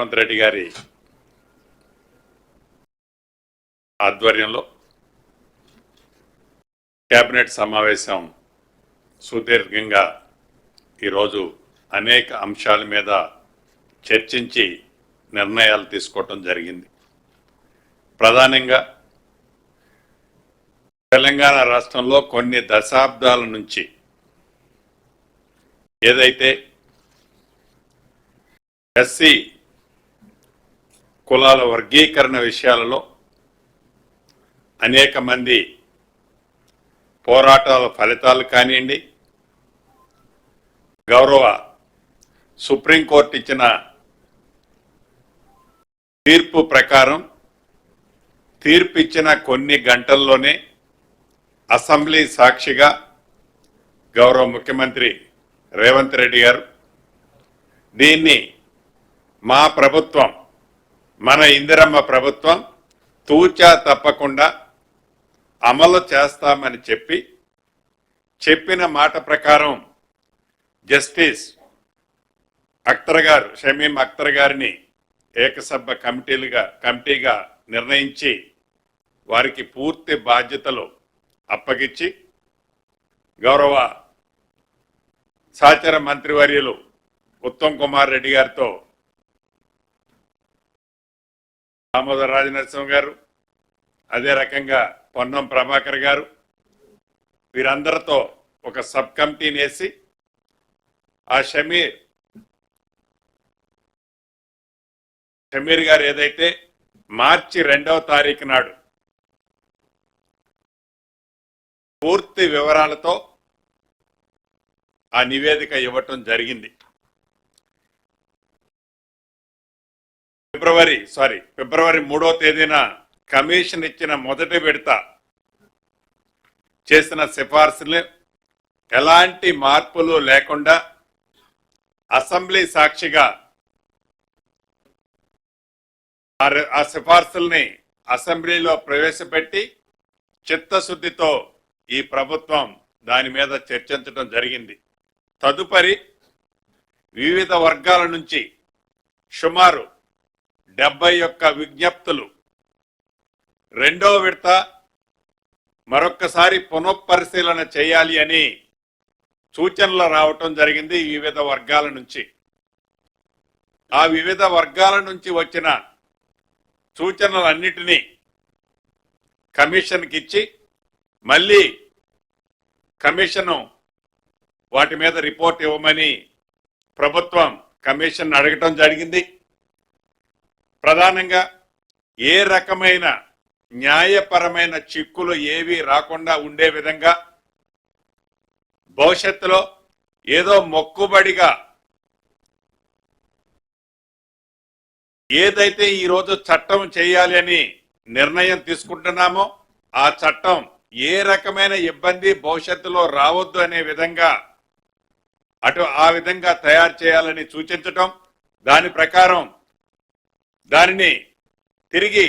రేవంత్ రెడ్డి గారి ఆధ్వర్యంలో కేబినెట్ సమావేశం సుదీర్ఘంగా ఈరోజు అనేక అంశాల మీద చర్చించి నిర్ణయాలు తీసుకోవటం జరిగింది. ప్రధానంగా తెలంగాణ రాష్ట్రంలో కొన్ని దశాబ్దాల నుంచి ఏదైతే ఎస్సీ కులాల వర్గీకరణ విషయాలలో అనేక మంది పోరాటాల ఫలితాలు కానివ్వండి, గౌరవ సుప్రీంకోర్టు ఇచ్చిన తీర్పు ప్రకారం తీర్పు ఇచ్చిన కొన్ని గంటల్లోనే అసెంబ్లీ సాక్షిగా గౌరవ ముఖ్యమంత్రి రేవంత్ రెడ్డి గారు దీన్ని మా ప్రభుత్వం, మన ఇందిరమ్మ ప్రభుత్వం తూచా తప్పకుండా అమలు చేస్తామని చెప్పిన మాట ప్రకారం జస్టిస్ అఖ్తర్ గారు, షమీం అఖ్తర్ గారిని ఏకసభ్య కమిటీగా నిర్ణయించి వారికి పూర్తి బాధ్యతలు అప్పగించి గౌరవ సహచర మంత్రివర్యులు ఉత్తమ్ కుమార్ రెడ్డి గారితో దామోదర్ రాజనరసింహ గారు, అదే రకంగా పొన్నం ప్రభాకర్ గారు, వీరందరితో ఒక సబ్ కమిటీని వేసి ఆ షమీర్ గారు ఏదైతే మార్చి 2వ తారీఖు నాడు పూర్తి వివరాలతో ఆ నివేదిక ఇవ్వటం జరిగింది. ఫిబ్రవరి 3వ తేదీన కమిషన్ ఇచ్చిన మొదటి విడత చేసిన సిఫార్సులు ఎలాంటి మార్పులు లేకుండా అసెంబ్లీ సాక్షిగా ఆ సిఫార్సుల్ని అసెంబ్లీలో ప్రవేశపెట్టి చిత్తశుద్ధితో ఈ ప్రభుత్వం దాని మీద చర్చించడం జరిగింది. తదుపరి వివిధ వర్గాల నుంచి సుమారు 71 విజ్ఞప్తులు 2వ విడత మరొక్కసారి పునఃపరిశీలన చేయాలి అని సూచనలు రావటం జరిగింది వివిధ వర్గాల నుంచి. ఆ వివిధ వర్గాల నుంచి వచ్చిన సూచనలన్నిటినీ కమిషన్కి ఇచ్చి మళ్ళీ కమిషను వాటి మీద రిపోర్ట్ ఇవ్వమని ప్రభుత్వం కమిషన్ అడగటం జరిగింది. ప్రధానంగా ఏ రకమైన న్యాయపరమైన చిక్కులు ఏవి రాకుండా ఉండే విధంగా భవిష్యత్తులో ఏదో మొక్కుబడిగా ఏదైతే ఈరోజు చట్టం చేయాలి అని నిర్ణయం తీసుకుంటున్నామో ఆ చట్టం ఏ రకమైన ఇబ్బంది భవిష్యత్తులో రావద్దు అనే విధంగా ఆ విధంగా తయారు చేయాలని సూచించటం, దాని ప్రకారం దానిని తిరిగి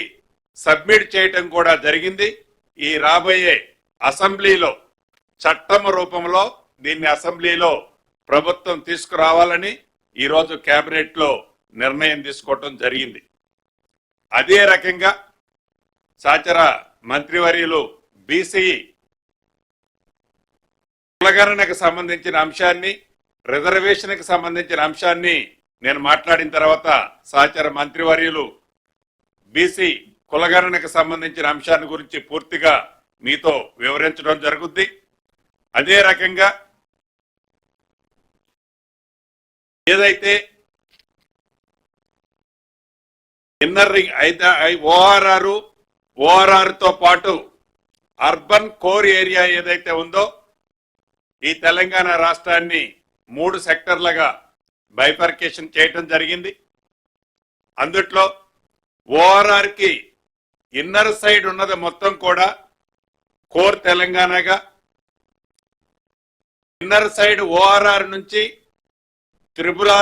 సబ్మిట్ చేయటం కూడా జరిగింది. ఈ రాబోయే అసెంబ్లీలో చట్టం రూపంలో దీన్ని అసెంబ్లీలో ప్రభుత్వం తీసుకురావాలని ఈరోజు కేబినెట్ లో నిర్ణయం తీసుకోవటం జరిగింది. అదే రకంగా సహచర మంత్రివర్యులు బీసీ కులగణనకు సంబంధించిన అంశాన్ని, రిజర్వేషన్కి సంబంధించిన అంశాన్ని నేను మాట్లాడిన తర్వాత సహచర మంత్రివర్యులు బీసీ కులగణనకు సంబంధించిన అంశాన్ని గురించి పూర్తిగా మీతో వివరించడం జరుగుద్ది. అదే రకంగా ఏదైతే ఇన్నర్ రింగ్ ఓఆర్ఆర్ తో పాటు అర్బన్ కోర్ ఏరియా ఏదైతే ఉందో ఈ తెలంగాణ రాష్ట్రాన్ని 3 సెక్టర్లుగా బైఫర్కేషన్ చేయటం జరిగింది. అందుట్లో ఓఆర్ఆర్ కి ఇన్నర్ సైడ్ ఉన్నది మొత్తం కూడా కోర్ తెలంగాణగా, ఇన్నర్ సైడ్ ఓఆర్ఆర్ నుంచి త్రిపుల్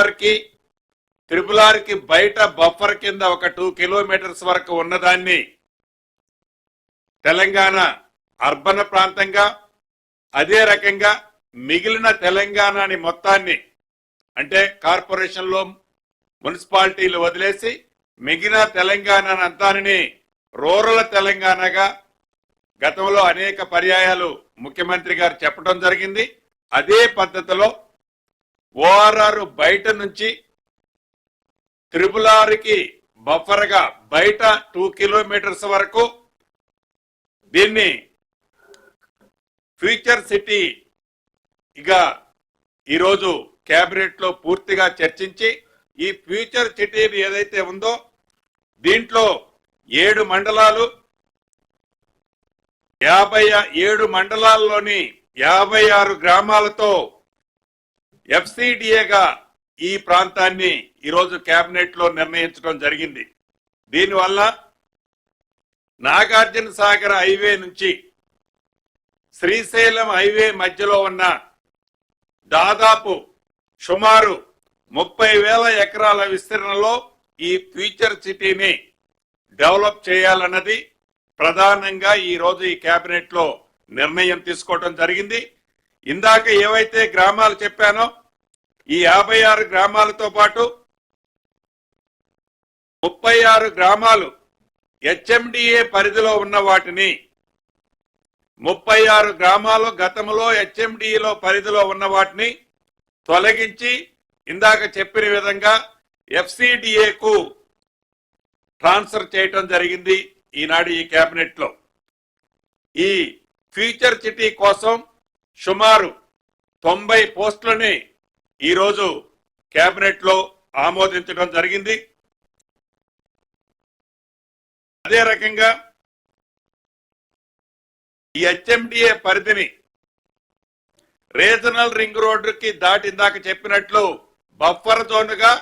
ఆర్ కి బయట బఫర్ కింద ఒక 2 కిలోమీటర్స్ వరకు ఉన్నదాన్ని తెలంగాణ అర్బన్ ప్రాంతంగా, అదే రకంగా మిగిలిన తెలంగాణని మొత్తాన్ని అంటే కార్పొరేషన్ లో మున్సిపాలిటీలు వదిలేసి మిగిలిన తెలంగాణ అంతాని రూరల్ తెలంగాణగా గతంలో అనేక పర్యాయాలు ముఖ్యమంత్రి గారు చెప్పడం జరిగింది. అదే పద్ధతిలో ఓఆర్ఆర్ బయట నుంచి త్రిపులార్కి బఫర్గా బయట 2 కిలోమీటర్స్ వరకు దీన్ని ఫ్యూచర్ సిటీ ఇక ఈరోజు కేబినెట్ లో పూర్తిగా చర్చించి ఈ ఫ్యూచర్ సిటీ ఏదైతే ఉందో దీంట్లో 7 మండలాలు 57 మండలాల్లోని 56 గ్రామాలతో ఎఫ్సిడిఏగా ఈ ప్రాంతాన్ని ఈరోజు కేబినెట్ లో నిర్ణయించడం జరిగింది. దీనివల్ల నాగార్జున సాగర్ హైవే నుంచి శ్రీశైలం హైవే మధ్యలో ఉన్న దాదాపు సుమారు 30,000 ఎకరాల విస్తీర్ణంలో ఈ ఫ్యూచర్ సిటీని డెవలప్ చేయాలన్నది ప్రధానంగా ఈ రోజు ఈ కేబినెట్ లో నిర్ణయం తీసుకోవడం జరిగింది. ఇందాక ఏవైతే గ్రామాలు చెప్పానో ఈ 56 గ్రామాలతో పాటు 36 గ్రామాలు హెచ్ఎండిఏ పరిధిలో ఉన్న వాటిని 36 గ్రామాలు గతంలో హెచ్ఎండిఏలో పరిధిలో ఉన్న వాటిని తొలగించి ఇందాక చెప్పిన విధంగా ఎఫ్సిడిఏకు ట్రాన్స్ఫర్ చేయటం జరిగింది ఈనాడు ఈ కేబినెట్ లో. ఈ ఫ్యూచర్ సిటీ కోసం సుమారు 90 పోస్టులని ఈరోజు కేబినెట్ లో ఆమోదించడం జరిగింది. అదే రకంగా ఈ హెచ్ఎండిఏ పరిధిని రీజనల్ రింగ్ రోడ్డుకి దాటి ఇందాక చెప్పినట్లు బఫర్ జోన్ గా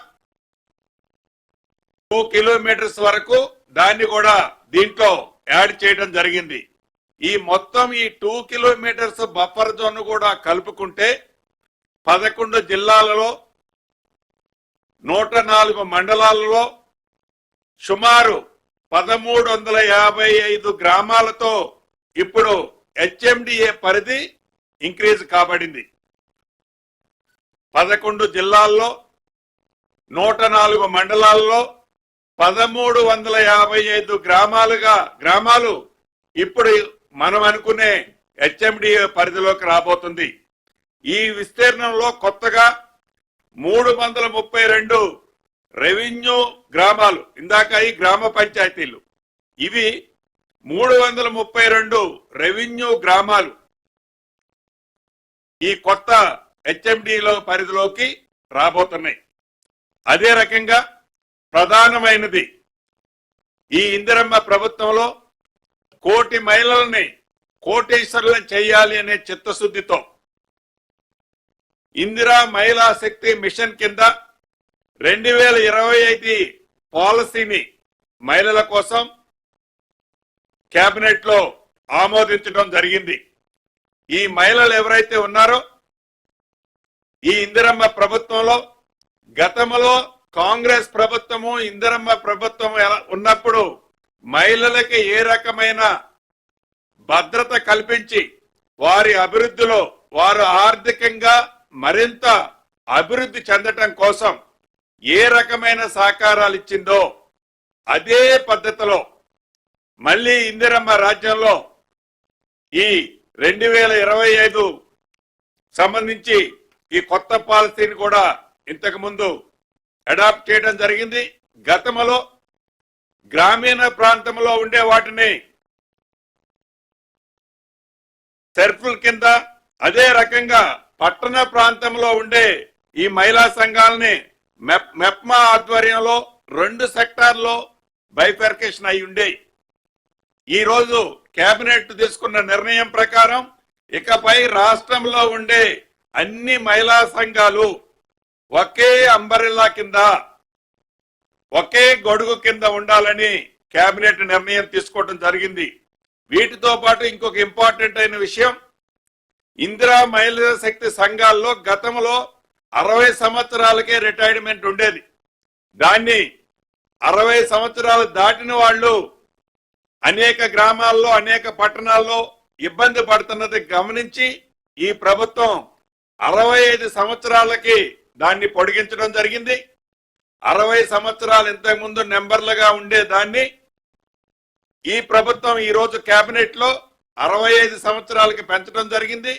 2 కిలోమీటర్స్ వరకు దాన్ని కూడా దీంట్లో యాడ్ చేయడం జరిగింది. ఈ మొత్తం ఈ 2 కిలోమీటర్స్ బఫర్ జోన్ కూడా కలుపుకుంటే 11 జిల్లాలలో 104 మండలాలలో సుమారు 1355 గ్రామాలతో ఇప్పుడు హెచ్ఎండిఏ పరిధి ఇంక్రీజ్ కాబడింది. 11 జిల్లాల్లో 104 మండలాల్లో 1355 గ్రామాలు ఇప్పుడు మనం అనుకునే హెచ్ఎండిఏ పరిధిలోకి రాబోతుంది. ఈ విస్తీర్ణంలో కొత్తగా 332 రెవెన్యూ గ్రామాలు, ఇందాక ఈ గ్రామ పంచాయతీలు, ఇవి 332 రెవెన్యూ గ్రామాలు ఈ కొత్త హెచ్ఎండిలో పరిధిలోకి రాబోతున్నాయి. అదే రకంగా ప్రధానమైనది ఈ ఇందిరమ్మ ప్రభుత్వంలో 1 కోటి మహిళల్ని కోటీశ్వరులను చేయాలి అనే చిత్తశుద్ధితో ఇందిరా మహిళా శక్తి మిషన్ కింద 2025 పాలసీని మహిళల కోసం కేబినెట్ లో ఆమోదించడం జరిగింది. ఈ మహిళలు ఎవరైతే ఉన్నారో ఈ ఇందిరమ్మ ప్రభుత్వంలో గతంలో కాంగ్రెస్ ప్రభుత్వము ఇందిరమ్మ ప్రభుత్వం ఉన్నప్పుడు మహిళలకి ఏ రకమైన భద్రత కల్పించి వారి అభివృద్ధిలో వారు ఆర్థికంగా మరింత అభివృద్ధి చెందటం కోసం ఏ రకమైన సహకారాలు ఇచ్చిందో అదే పద్ధతిలో మళ్ళీ ఇందిరమ్మ రాజ్యంలో ఈ 2025 సంబంధించి ఈ కొత్త పాలసీని కూడా ఇంతకు ముందు అడాప్ట్ చేయడం జరిగింది. గతంలో గ్రామీణ ప్రాంతంలో ఉండే వాటిని సెర్ఫుల్ కింద, అదే రకంగా పట్టణ ప్రాంతంలో ఉండే ఈ మహిళా సంఘాలని మెప్మా ఆధ్వర్యంలో 2 సెక్టార్లో బైఫర్కేషన్ అయి ఉండేవి. ఈ రోజు కేబినెట్ తీసుకున్న నిర్ణయం ప్రకారం ఇకపై రాష్ట్రంలో ఉండే అన్ని మహిళా సంఘాలు ఒకే అంబరిల్లా కింద, ఒకే గొడుగు కింద ఉండాలని కేబినెట్ నిర్ణయం తీసుకోవడం జరిగింది. వీటితో పాటు ఇంకొక ఇంపార్టెంట్ అయిన విషయం, ఇందిరా మహిళా శక్తి సంఘాల్లో గతంలో 60 సంవత్సరాలకే రిటైర్మెంట్ ఉండేది. దాన్ని 60 సంవత్సరాలు దాటిన వాళ్ళు అనేక గ్రామాల్లో అనేక పట్టణాల్లో ఇబ్బంది పడుతున్నది గమనించి ఈ ప్రభుత్వం 65 సంవత్సరాలకి దాన్ని పొడిగించడం జరిగింది. 60 సంవత్సరాలు ఇంతకు ముందు నెంబర్లుగా ఉండే దాన్ని ఈ ప్రభుత్వం ఈ రోజు కేబినెట్ లో 65 సంవత్సరాలకి పెంచడం జరిగింది.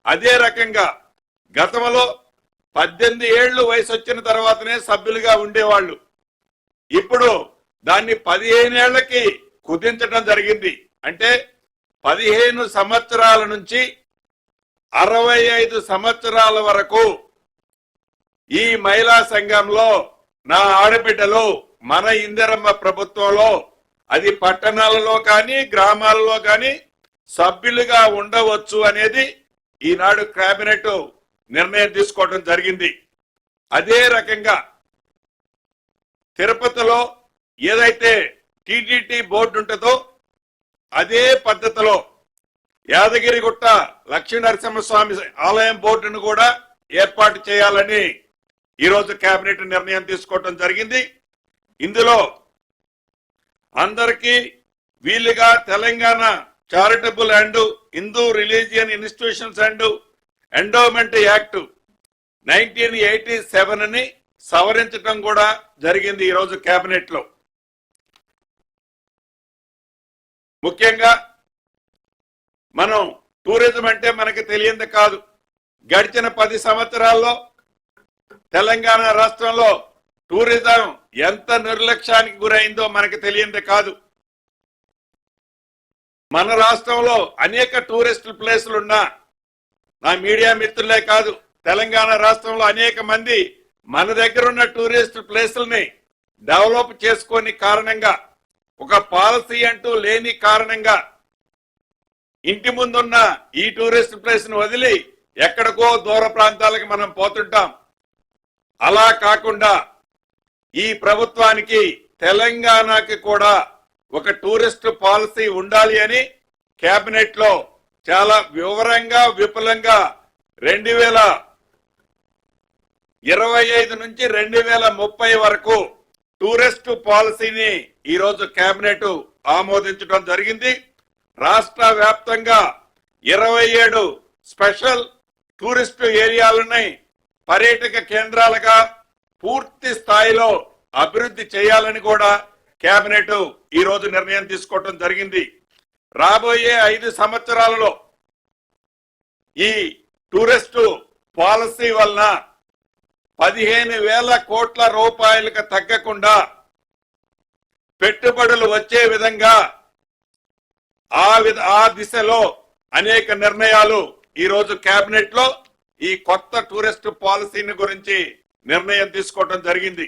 అదే రకంగా గతంలో 18 ఏళ్లు వయసు వచ్చిన తర్వాతనే సభ్యులుగా ఉండేవాళ్ళు. ఇప్పుడు దాన్ని 15 ఏళ్లకి కుదించడం జరిగింది. అంటే 15 సంవత్సరాల నుంచి 65 సంవత్సరాల వరకు ఈ మహిళా సంఘంలో నా ఆడబిడ్డలు మన ఇందిరమ్మ ప్రభుత్వంలో అది పట్టణాలలో కానీ గ్రామాలలో కానీ సభ్యులుగా ఉండవచ్చు అనేది ఈనాడు కేబినెట్ నిర్ణయం తీసుకోవడం జరిగింది. అదే రకంగా తిరుపతిలో ఏదైతే టీటీడీ బోర్డు ఉంటుందో అదే పద్ధతిలో యాదగిరిగుట్ట లక్ష్మీనరసింహస్వామి ఆలయం బోర్డును కూడా ఏర్పాటు చేయాలని ఈరోజు కేబినెట్ నిర్ణయం తీసుకోవడం జరిగింది. ఇందులో అందరికీ వీలుగా Telangana charitable and Hindu religion institutions and endowment act 1987 ని సవరించడం కూడా జరిగింది ఈరోజు కేబినెట్ లో. ముఖ్యంగా మనం టూరిజం అంటే మనకు తెలియంది కాదు. గడిచిన 10 సంవత్సరాల్లో తెలంగాణ రాష్ట్రంలో టూరిజం ఎంత నిర్లక్ష్యానికి గురైందో మనకు తెలియంది కాదు. మన రాష్ట్రంలో అనేక టూరిస్ట్ ప్లేసులు ఉన్నా నా మీడియా మిత్రులే కాదు, తెలంగాణ రాష్ట్రంలో అనేక మంది మన దగ్గర ఉన్న టూరిస్ట్ ప్లేసుల్ని డెవలప్ చేసుకొని కారణంగా ఒక పాలసీ అంటూ లేని కారణంగా ఇంటి ముందున్న ఈ టూరిస్ట్ ప్లేస్ ను వదిలి ఎక్కడికో దూర ప్రాంతాలకు మనం పోతుంటాం. అలా కాకుండా ఈ ప్రభుత్వానికి తెలంగాణకి కూడా ఒక టూరిస్ట్ పాలసీ ఉండాలి అని కేబినెట్ లో చాలా వివరంగా విపులంగా 2025 నుంచి 2030 వరకు టూరిస్ట్ పాలసీని ఈరోజు కేబినెట్ ఆమోదించడం జరిగింది. రాష్ట్ర వ్యాప్తంగా 27 స్పెషల్ టూరిస్ట్ ఏరియాలని పర్యాటక కేంద్రాలుగా పూర్తి స్థాయిలో అభివృద్ధి చేయాలని కూడా కేబినెట్ ఈ రోజు నిర్ణయం తీసుకోవడం జరిగింది. రాబోయే 5 సంవత్సరాలలో ఈ టూరిస్టు పాలసీ వలన 15,000 కోట్ల రూపాయలకు తగ్గకుండా పెట్టుబడులు వచ్చే విధంగా ఆ దిశలో అనేక నిర్ణయాలు ఈ రోజు కేబినెట్ లో ఈ కొత్త టూరిస్ట్ పాలసీని గురించి నిర్ణయం తీసుకోవడం జరిగింది.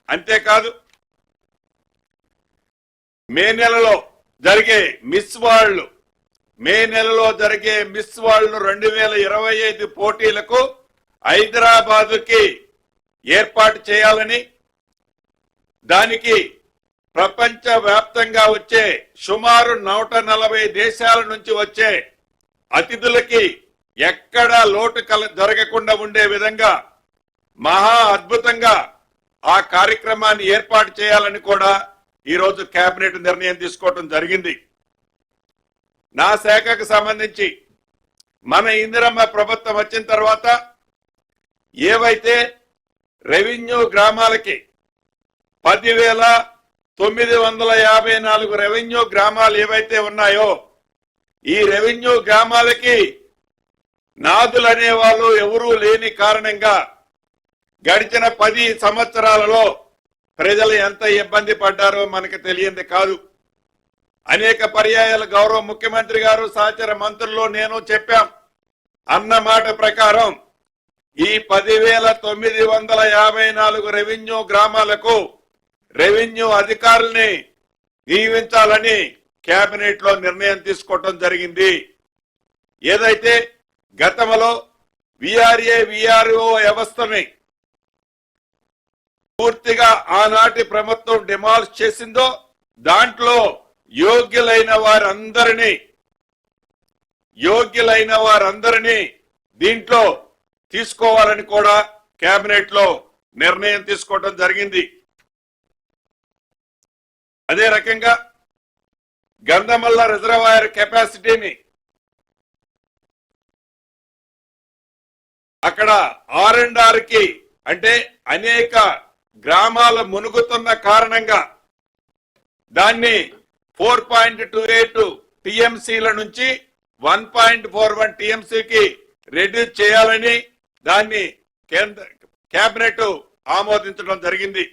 అంతేకాదు మే నెలలో జరిగే మిస్ వరల్డ్ 2025 పోటీలకు హైదరాబాదుకి ఏర్పాటు చేయాలని, దానికి ప్రపంచ వ్యాప్తంగా వచ్చే సుమారు 140 దేశాల నుంచి వచ్చే అతిథులకి ఎక్కడా లోటు జరగకుండా ఉండే విధంగా మహా అద్భుతంగా ఆ కార్యక్రమాన్ని ఏర్పాటు చేయాలని కూడా ఈరోజు కేబినెట్ నిర్ణయం తీసుకోవడం జరిగింది. నా శాఖకు సంబంధించి మన ఇందిరమ్మ ప్రభుత్వం వచ్చిన తర్వాత ఏవైతే రెవెన్యూ గ్రామాలకి 10,954 రెవెన్యూ గ్రామాలు ఏవైతే ఉన్నాయో ఈ రెవెన్యూ గ్రామాలకి నాదులు అనేవాళ్ళు ఎవరూ లేని కారణంగా గడిచిన 10 సంవత్సరాలలో ప్రజలు ఎంత ఇబ్బంది పడ్డారో మనకు తెలియంది కాదు. అనేక పర్యాయాలు గౌరవ ముఖ్యమంత్రి గారు సహచర మంత్రులు నేను చెప్పాం. అన్న మాట ప్రకారం ఈ 10,954 రెవెన్యూ గ్రామాలకు రెవెన్యూ అధికారుల్ని నియమించాలని కేబినెట్ లో నిర్ణయం తీసుకోవడం జరిగింది. ఏదైతే గతంలో విఆర్ఏ విఆర్ఓ వ్యవస్థని పూర్తిగా ఆనాటి ప్రభుత్వం డిమాలిష్ చేసిందో దాంట్లో యోగ్యులైన వారందరినీ దీంట్లో తీసుకోవాలని కూడా కేబినెట్ లో నిర్ణయం తీసుకోవడం జరిగింది. అదే రకంగా గంధమల్ల రిజర్వాయర్ కెపాసిటీని అక్కడ R&R కి అంటే అనేక గ్రామాలు మునుగుతున్న కారణంగా దాన్ని 4.28 టీఎంసీల నుంచి 1.41 టీఎంసీకి రెడ్యూస్ చేయాలని దాన్ని కేబినెట్ ఆమోదించడం జరిగింది.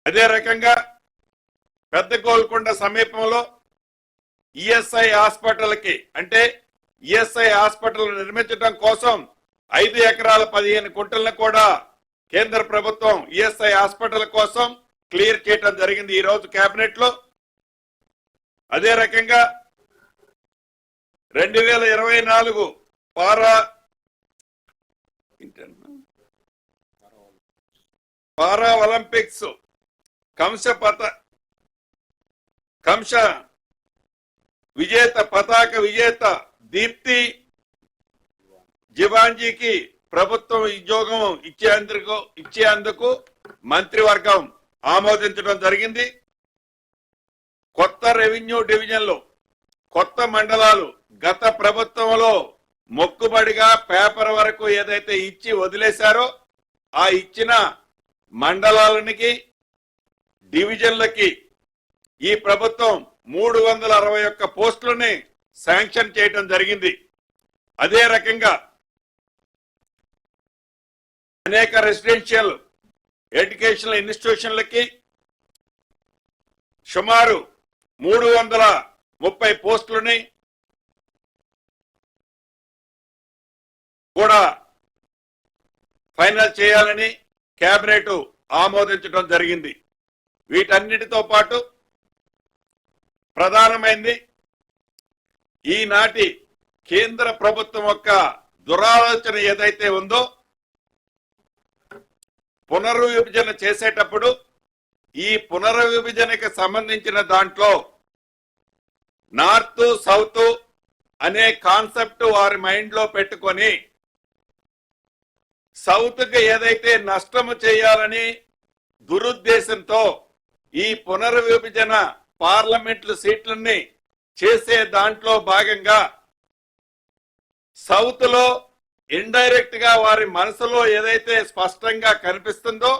అదే రకంగా పెద్ద గోల్కొండ సమీపంలో ఈఎస్ఐ హాస్పిటల్కి అంటే ఈఎస్ఐ హాస్పిటల్ నిర్మించడం కోసం 5 ఎకరాల 15 గుంటలను కూడా కేంద్ర ప్రభుత్వం ఈఎస్ఐ హాస్పిటల్ కోసం క్లియర్ చేయడం జరిగింది ఈ రోజు కేబినెట్ లో. అదే రకంగా 2024 పారా ఒలింపిక్స్ కంశ విజేత పతాక విజేత దీప్తి జివాంజీకి ప్రభుత్వం ఉద్యోగం ఇచ్చేందుకు మంత్రివర్గం ఆమోదించడం జరిగింది. కొత్త రెవెన్యూ డివిజన్లు కొత్త మండలాలు గత ప్రభుత్వంలో మొక్కుబడిగా పేపర్ వరకు ఏదైతే ఇచ్చి వదిలేశారో ఆ ఇచ్చిన మండలాలకి డివిజన్లకి ఈ ప్రభుత్వం 361 పోస్టులని శాంక్షన్ చేయడం జరిగింది. అదే రకంగా అనేక రెసిడెన్షియల్ ఎడ్యుకేషనల్ ఇన్స్టిట్యూషన్లకి సుమారు 330 పోస్టులని కూడా ఫైనల్ చేయాలని కేబినెట్ ఆమోదించడం జరిగింది. వీటన్నిటితో పాటు ప్రధానమైంది ఈనాటి కేంద్ర ప్రభుత్వం యొక్క దురాలోచన ఏదైతే ఉందో పునర్విభజన చేసేటప్పుడు ఈ పునర్విభజనకు సంబంధించిన దాంట్లో నార్త్ సౌత్ అనే కాన్సెప్ట్ వారి మైండ్ లో పెట్టుకొని సౌత్ కి ఏదైతే నష్టము చేయాలని దురుద్దేశంతో ఈ పునర్విభజన పార్లమెంట్లు సీట్లని చేసే దాంట్లో భాగంగా సౌత్ లో ఇండైరెక్ట్ గా వారి మనసులో ఏదైతే స్పష్టంగా కనిపిస్తుందో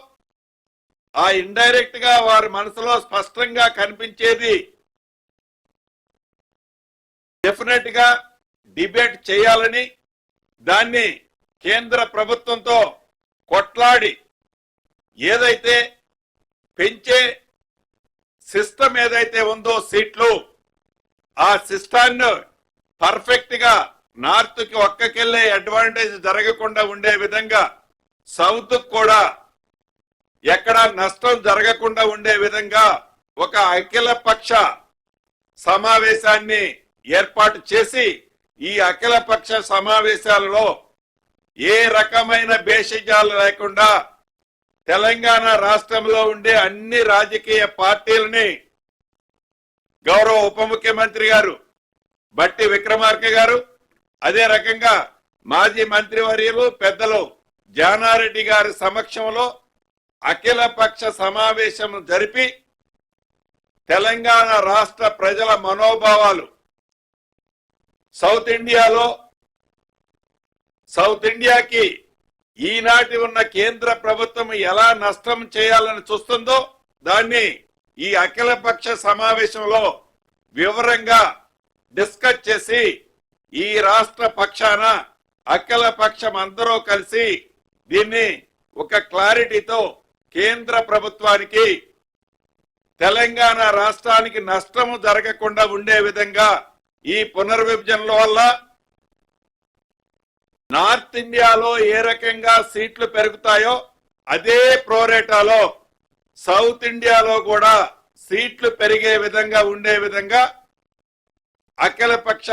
ఆ ఇండైరెక్ట్ గా వారి మనసులో స్పష్టంగా కనిపించేది డెఫినెట్ గా డిబేట్ చేయాలని దాన్ని కేంద్ర ప్రభుత్వంతో కొట్లాడి ఏదైతే పెంచే సిస్టమ్ ఏదైతే ఉందో సీట్లు ఆ సిస్టాన్ని పర్ఫెక్ట్ గా నార్త్ కి ఒక్కకెళ్లే అడ్వాంటేజ్ జరగకుండా ఉండే విధంగా సౌత్ కూడా ఎక్కడ నష్టం జరగకుండా ఉండే విధంగా ఒక అఖిల పక్ష సమావేశాన్ని ఏర్పాటు చేసి ఈ అఖిల పక్ష సమావేశాలలో ఏ రకమైన భేషజాలు లేకుండా తెలంగాణ రాష్ట్రంలో ఉండే అన్ని రాజకీయ పార్టీలని గౌరవ ఉప ముఖ్యమంత్రి గారు బట్టి విక్రమార్క గారు అదే రకంగా మాజీ మంత్రివర్యులు పెద్దలు జానారెడ్డి గారి సమక్షంలో అఖిల పక్ష సమావేశం జరిపి తెలంగాణ రాష్ట్ర ప్రజల మనోభావాలు సౌత్ ఇండియాకి ఈనాటి ఉన్న కేంద్ర ప్రభుత్వం ఎలా నష్టం చేయాలని చూస్తుందో దాన్ని ఈ అఖిల పక్ష సమావేశంలో వివరంగా డిస్కస్ చేసి ఈ రాష్ట్ర పక్షాన అఖిల పక్షం అందరూ కలిసి దీన్ని ఒక క్లారిటీతో కేంద్ర ప్రభుత్వానికి తెలంగాణ రాష్ట్రానికి నష్టము జరగకుండా ఉండే విధంగా ఈ పునర్విభజనల వల్ల నార్త్ ఇండియాలో ఏ రకంగా సీట్లు పెరుగుతాయో అదే ప్రోరేటాలో సౌత్ ఇండియాలో కూడా సీట్లు పెరిగే విధంగా ఉండే విధంగా అఖిలపక్ష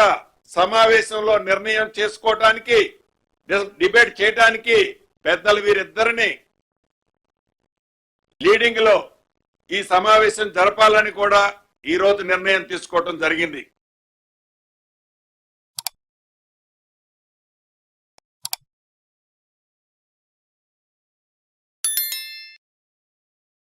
సమావేశంలో నిర్ణయం చేసుకోవటానికి డిబేట్ చేయడానికి పెద్దలు వీరిద్దరిని లీడింగ్ లో ఈ సమావేశం జరపాలని కూడా ఈ రోజు నిర్ణయం తీసుకోవడం జరిగింది.